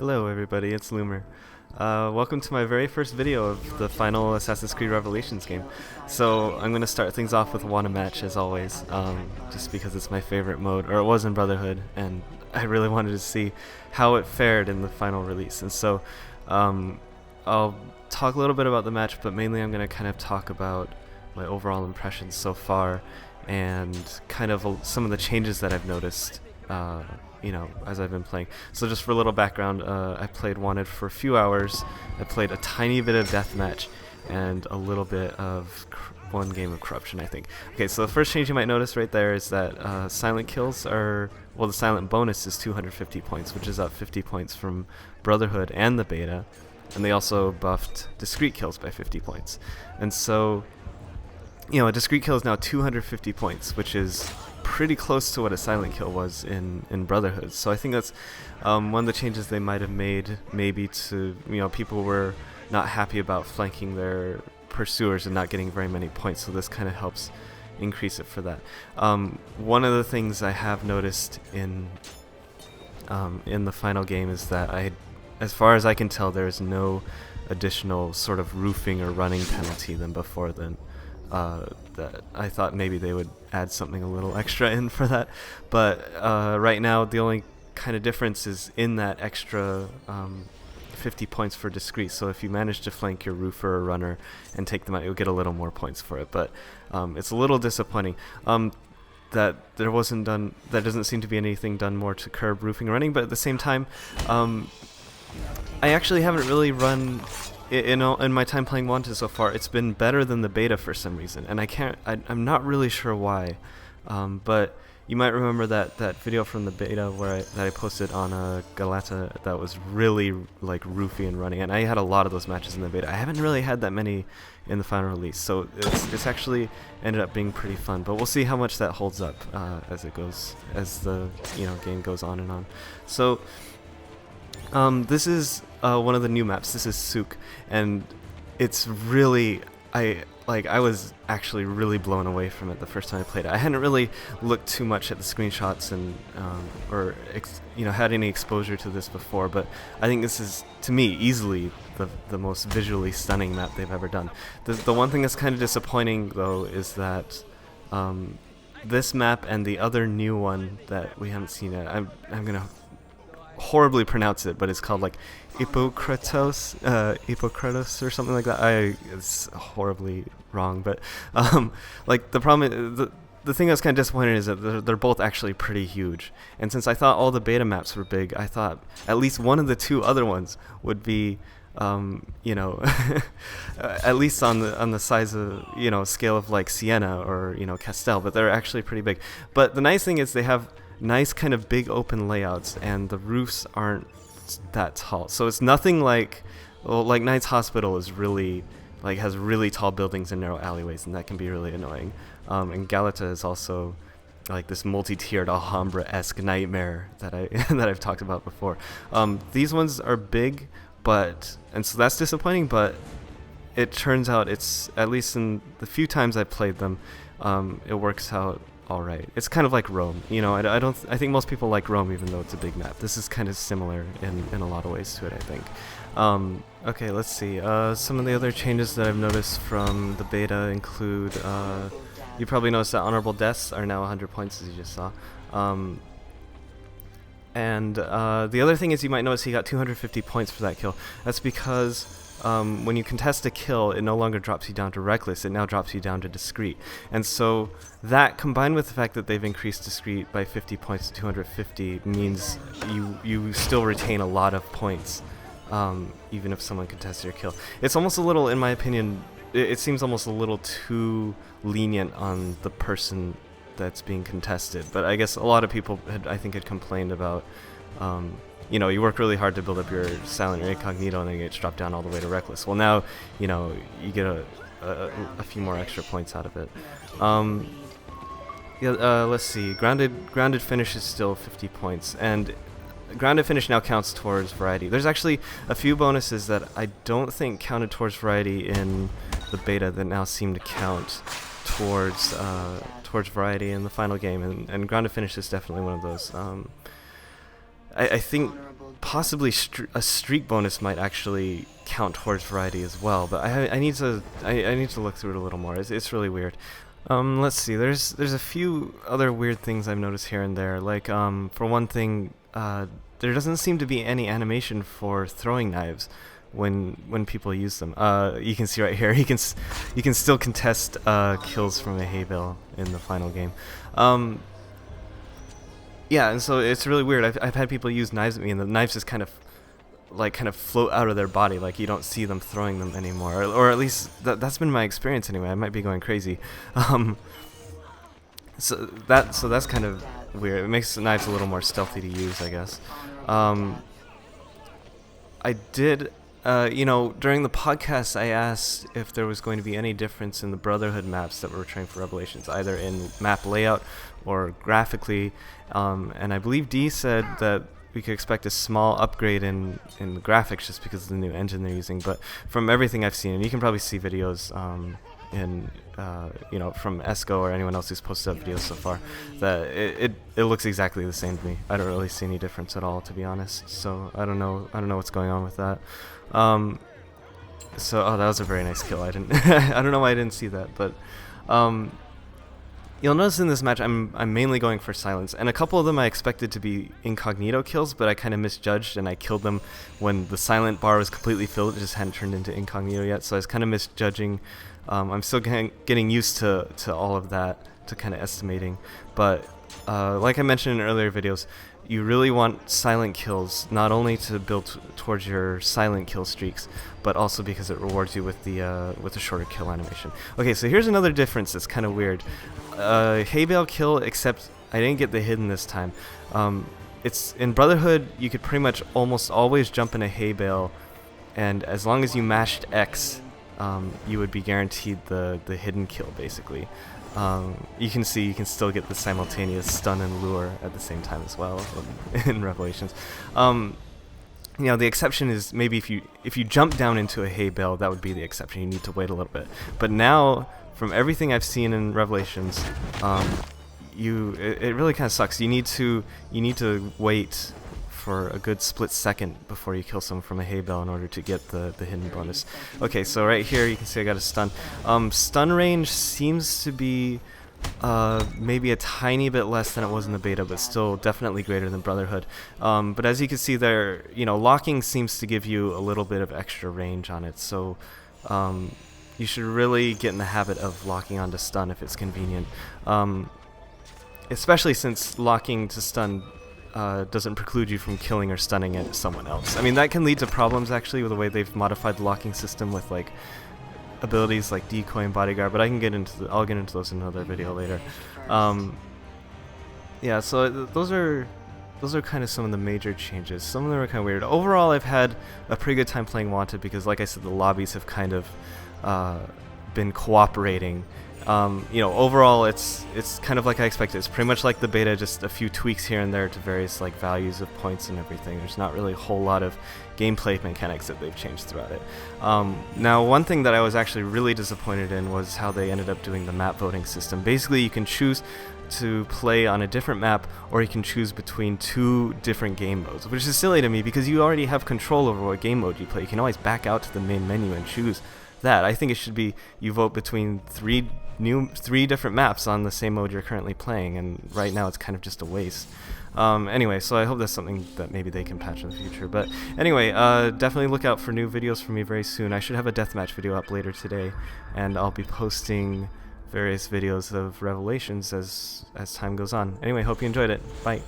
Hello everybody, it's Loomer. Welcome to my very first video of the final Assassin's Creed Revelations game. So I'm going to start things off with Wanna Match as always, just because it's my favorite mode, or it was in Brotherhood, and I really wanted to see how it fared in the final release. And so I'll talk a little bit about the match, but mainly I'm going to kind of talk about my overall impressions so far and kind of some of the changes that I've noticed as I've been playing. So just for a little background, I played Wanted for a few hours. I played a tiny bit of Deathmatch and a little bit of one game of Corruption, I think. Okay, so the first change you might notice right there is that silent kills are, well, the silent bonus is 250 points, which is up 50 points from Brotherhood and the beta, and they also buffed discrete kills by 50 points. And so, a discrete kill is now 250 points, which is pretty close to what a silent kill was in Brotherhood. So I think that's one of the changes they might have made, maybe to, people were not happy about flanking their pursuers and not getting very many points, so this kind of helps increase it for that. One of the things I have noticed in the final game is that as far as I can tell, there's no additional sort of roofing or running penalty than before then. That I thought maybe they would add something a little extra in for that, but right now the only kind of difference is in that extra 50 points for discrete. So if you manage to flank your roofer or runner and take them out, you'll get a little more points for it. But it's a little disappointing that there doesn't seem to be anything done more to curb roofing and running. But at the same time, I actually haven't really run. In my time playing Wanted so far, it's been better than the beta for some reason, and I'm not really sure why, but you might remember that video from the beta that I posted on Galata that was really like roofy and running, and I had a lot of those matches in the beta. I haven't really had that many in the final release, so it's actually ended up being pretty fun, but we'll see how much that holds up as the game goes on and on. So this is one of the new maps. This is Souk, and it's really, I was actually really blown away from it the first time I played it. I hadn't really looked too much at the screenshots and had any exposure to this before, but I think this is, to me, easily the most visually stunning map they've ever done. The one thing that's kind of disappointing though is that this map and the other new one that we haven't seen yet, I'm gonna horribly pronounce it, but it's called like Hippocrates or something like that. It's horribly wrong, but like the problem, the thing that's kind of disappointing is that they're both actually pretty huge. And since I thought all the beta maps were big, I thought at least one of the two other ones would be at least on the size of scale of like Siena or Castel, but they're actually pretty big. But the nice thing is they have nice kind of big open layouts, and the roofs aren't that tall, so it's nothing like Knight's Hospital is really has really tall buildings and narrow alleyways, and that can be really annoying. And Galata is also like this multi-tiered Alhambra-esque nightmare that I've talked about before. These ones are big, and so that's disappointing, but it turns out it's, at least in the few times I played them, it works out all right. It's kind of like Rome, I think most people like Rome even though it's a big map. This is kind of similar in a lot of ways to it, I think. Okay, let's see. Some of the other changes that I've noticed from the beta include, you probably noticed that honorable deaths are now 100 points, as you just saw. And the other thing is, you might notice he got 250 points for that kill. That's because when you contest a kill, it no longer drops you down to reckless, it now drops you down to discreet. And so that, combined with the fact that they've increased discreet by 50 points to 250, means you still retain a lot of points, even if someone contests your kill. It's almost a little, in my opinion, it seems almost a little too lenient on the person that's being contested. But I guess a lot of people had complained about you work really hard to build up your silent or incognito, and then it gets dropped down all the way to reckless. Well, now, you get a few more extra points out of it. Let's see. Grounded finish is still 50 points, and grounded finish now counts towards variety. There's actually a few bonuses that I don't think counted towards variety in the beta that now seem to count towards variety in the final game, and grounded finish is definitely one of those. I think possibly a streak bonus might actually count towards variety as well, but I need to look through it a little more. It's really weird. Let's see. There's a few other weird things I've noticed here and there. Like for one thing, there doesn't seem to be any animation for throwing knives when people use them. You can see right here, you can still contest kills from a hay bale in the final game. Yeah, and so it's really weird. I've had people use knives at me, and the knives just kind of float out of their body, like you don't see them throwing them anymore, or at least that's been my experience anyway. I might be going crazy. So that's kind of weird. It makes the knives a little more stealthy to use, I guess. I did, during the podcast, I asked if there was going to be any difference in the Brotherhood maps that we're trying for Revelations, either in map layout or graphically, and I believe D said that we could expect a small upgrade in the graphics just because of the new engine they're using. But from everything I've seen, and you can probably see videos from Esco or anyone else who's posted up videos so far, that it looks exactly the same to me. I don't really see any difference at all, to be honest. So I don't know what's going on with that. That was a very nice kill. I don't know why I didn't see that, but you'll notice in this match I'm mainly going for silence, and a couple of them I expected to be incognito kills, but I kind of misjudged and I killed them when the silent bar was completely filled. It just hadn't turned into incognito yet, so I was kind of misjudging. I'm still getting used to all of that, to kind of estimating, but like I mentioned in earlier videos, you really want silent kills, not only to build towards your silent kill streaks, but also because it rewards you with the shorter kill animation. Okay, so here's another difference that's kind of weird. Hay bale kill, except I didn't get the hidden this time. It's in Brotherhood, you could pretty much almost always jump in a hay bale, and as long as you mashed X, you would be guaranteed the hidden kill, basically. You can see you can still get the simultaneous stun and lure at the same time as well in Revelations. The exception is maybe if you jump down into a hay bale, that would be the exception. You need to wait a little bit. But now, from everything I've seen in Revelations, it really kind of sucks. You need to wait for a good split second before you kill someone from a hay bale in order to get the hidden bonus. Okay, so right here you can see I got a stun. Stun range seems to be maybe a tiny bit less than it was in the beta, but still definitely greater than Brotherhood. But as you can see there, locking seems to give you a little bit of extra range on it, so you should really get in the habit of locking onto stun if it's convenient. Especially since locking to stun doesn't preclude you from killing or stunning at someone else. I mean, that can lead to problems actually with the way they've modified the locking system with like abilities like decoy and bodyguard, but I'll get into those in another video later. Yeah, so those are kind of some of the major changes. Some of them are kind of weird. Overall, I've had a pretty good time playing Wanted because, like I said, the lobbies have kind of been cooperating. Overall, it's kind of like I expected. It's pretty much like the beta, just a few tweaks here and there to various like values of points and everything. There's not really a whole lot of gameplay mechanics that they've changed throughout it. Now, one thing that I was actually really disappointed in was how they ended up doing the map voting system. Basically, you can choose to play on a different map, or you can choose between two different game modes, which is silly to me because you already have control over what game mode you play. You can always back out to the main menu and choose that. I think it should be you vote between three different maps on the same mode you're currently playing, and right now it's kind of just a waste. Anyway, so I hope that's something that maybe they can patch in the future. But anyway, definitely look out for new videos from me very soon. I should have a deathmatch video up later today, and I'll be posting various videos of Revelations as time goes on. Anyway, hope you enjoyed it. Bye.